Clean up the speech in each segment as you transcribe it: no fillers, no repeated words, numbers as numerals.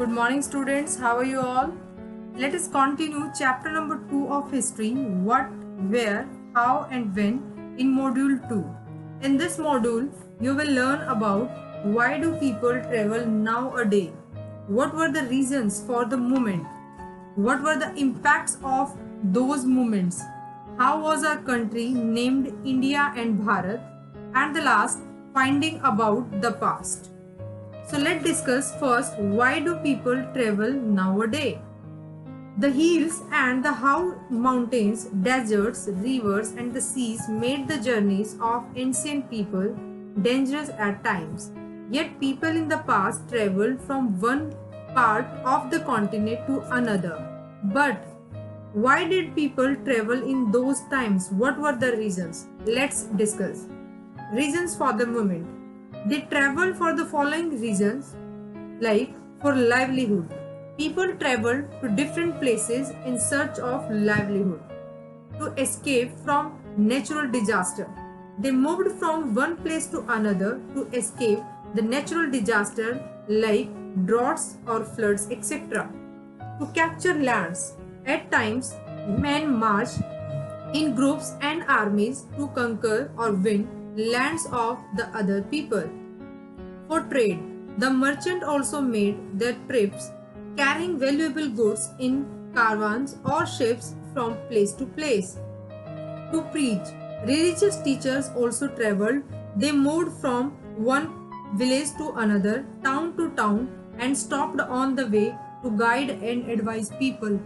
Good morning, students. How are you all? Let us continue chapter number 2 of history: what, where, how, and when in module 2. In this module, you will learn about why do people travel nowadays? What were the reasons for the movement? What were the impacts of those movements? How was our country named India and Bharat? And the last, finding about the past. So let's discuss first, why do people travel nowadays? The hills and the how mountains, deserts, rivers and the seas made the journeys of ancient people dangerous at times. Yet people in the past traveled from one part of the continent to another. But why did people travel in those times? What were the reasons? Let's discuss. Reasons for the movement. They traveled for the following reasons, like for livelihood. People traveled to different places in search of livelihood. To escape from natural disaster. They moved from one place to another to escape the natural disaster like droughts or floods, etc. To capture lands. At times, men marched in groups and armies to conquer or win lands of the other people. For trade, the merchant also made their trips carrying valuable goods in caravans or ships from place to place. To preach, religious teachers also traveled. They moved from one village to another, town to town, and stopped on the way to guide and advise people.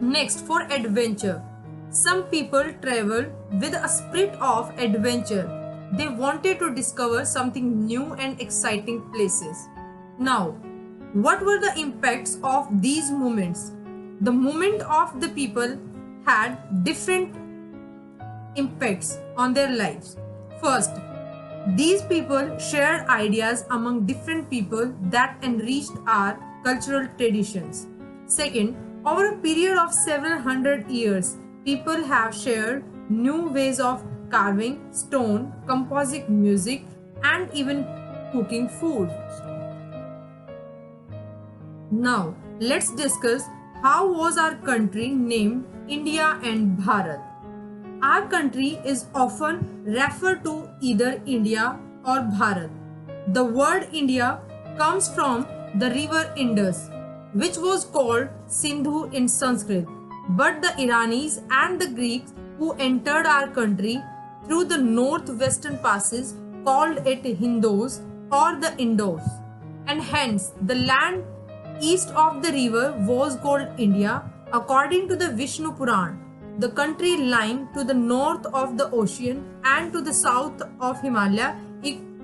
Next, for adventure. Some people travel with a spirit of adventure. They wanted to discover something new and exciting places. Now, what were the impacts of these movements? The movement of the people had different impacts on their lives. First, these people shared ideas among different people that enriched our cultural traditions. Second, over a period of several hundred years, people have shared new ways of carving, stone, composing music, and even cooking food. Now, let's discuss how was our country named India and Bharat. Our country is often referred to either India or Bharat. The word India comes from the river Indus, which was called Sindhu in Sanskrit. But the Iranis and the Greeks who entered our country through the northwestern passes called it Hindus or the Indos, and hence the land east of the river was called India. According to the Vishnu Puran, the country lying to the north of the ocean and to the south of Himalaya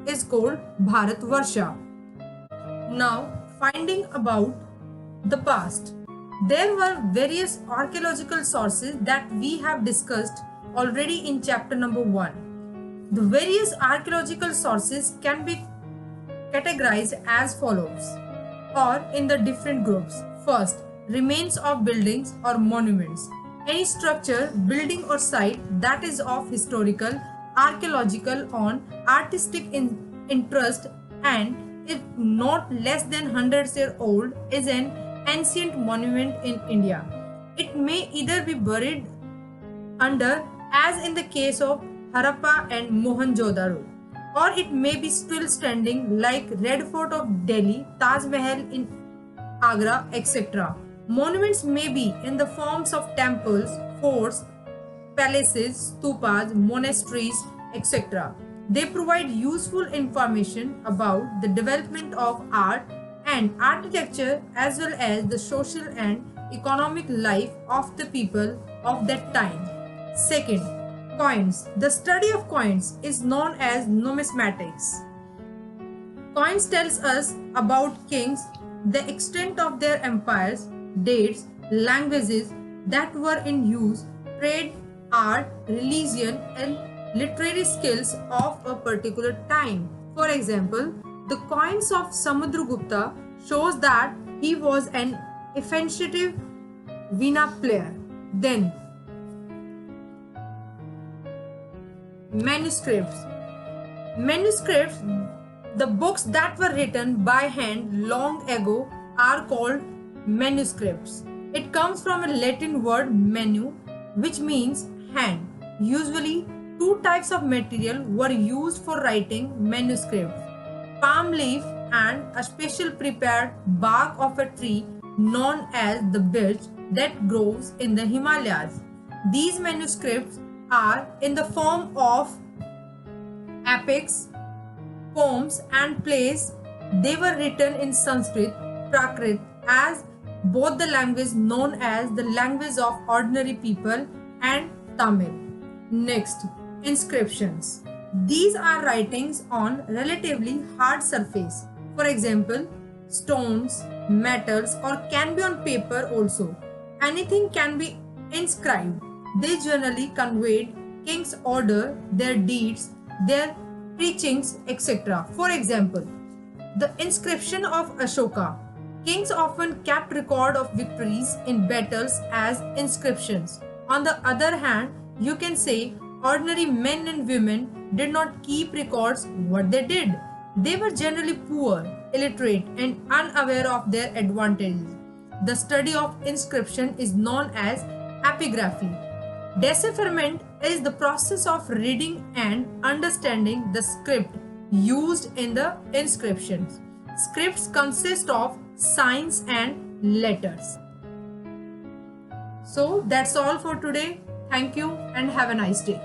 is called Bharatvarsha. Now, finding about the past. There were various archaeological sources that we have discussed already in chapter number 1. The various archaeological sources can be categorized as follows or in the different groups. First, remains of buildings or monuments. Any structure, building or site that is of historical, archaeological or artistic interest and is not less than 100 years old is an ancient monument in India. It may either be buried under, as in the case of Harappa and Mohenjo-daro, or it may be still standing like Red Fort of Delhi, Taj Mahal in Agra, etc. Monuments may be in the forms of temples, forts, palaces, stupas, monasteries, etc. They provide useful information about the development of art and architecture as well as the social and economic life of the people of that time. Second, coins. The study of coins is known as numismatics. Coins tells us about kings, the extent of their empires, dates, languages that were in use, trade, art, religion, and literary skills of a particular time. For example, the coins of Samudragupta shows that he was an effective Veena player. Then, manuscripts. Manuscripts The books that were written by hand long ago are called manuscripts. It comes from a Latin word manu, which means hand. Usually, two types of material were used for writing manuscripts: palm leaf and a special prepared bark of a tree known as the birch that grows in the Himalayas. These manuscripts are in the form of epics, poems, and plays. They were written in Sanskrit, Prakrit, as both the language known as the language of ordinary people, and Tamil. Next, inscriptions. These are writings on relatively hard surface. For example, stones, metals, or can be on paper also. Anything can be inscribed. They generally conveyed king's order, their deeds, their preachings, etc. For example, the inscription of Ashoka. Kings often kept record of victories in battles as inscriptions. On the other hand, you can say ordinary men and women did not keep records what they did. They were generally poor, illiterate, and unaware of their advantages. The study of inscription is known as epigraphy. Decipherment is the process of reading and understanding the script used in the inscriptions. Scripts consist of signs and letters. So that's all for today. Thank you and have a nice day.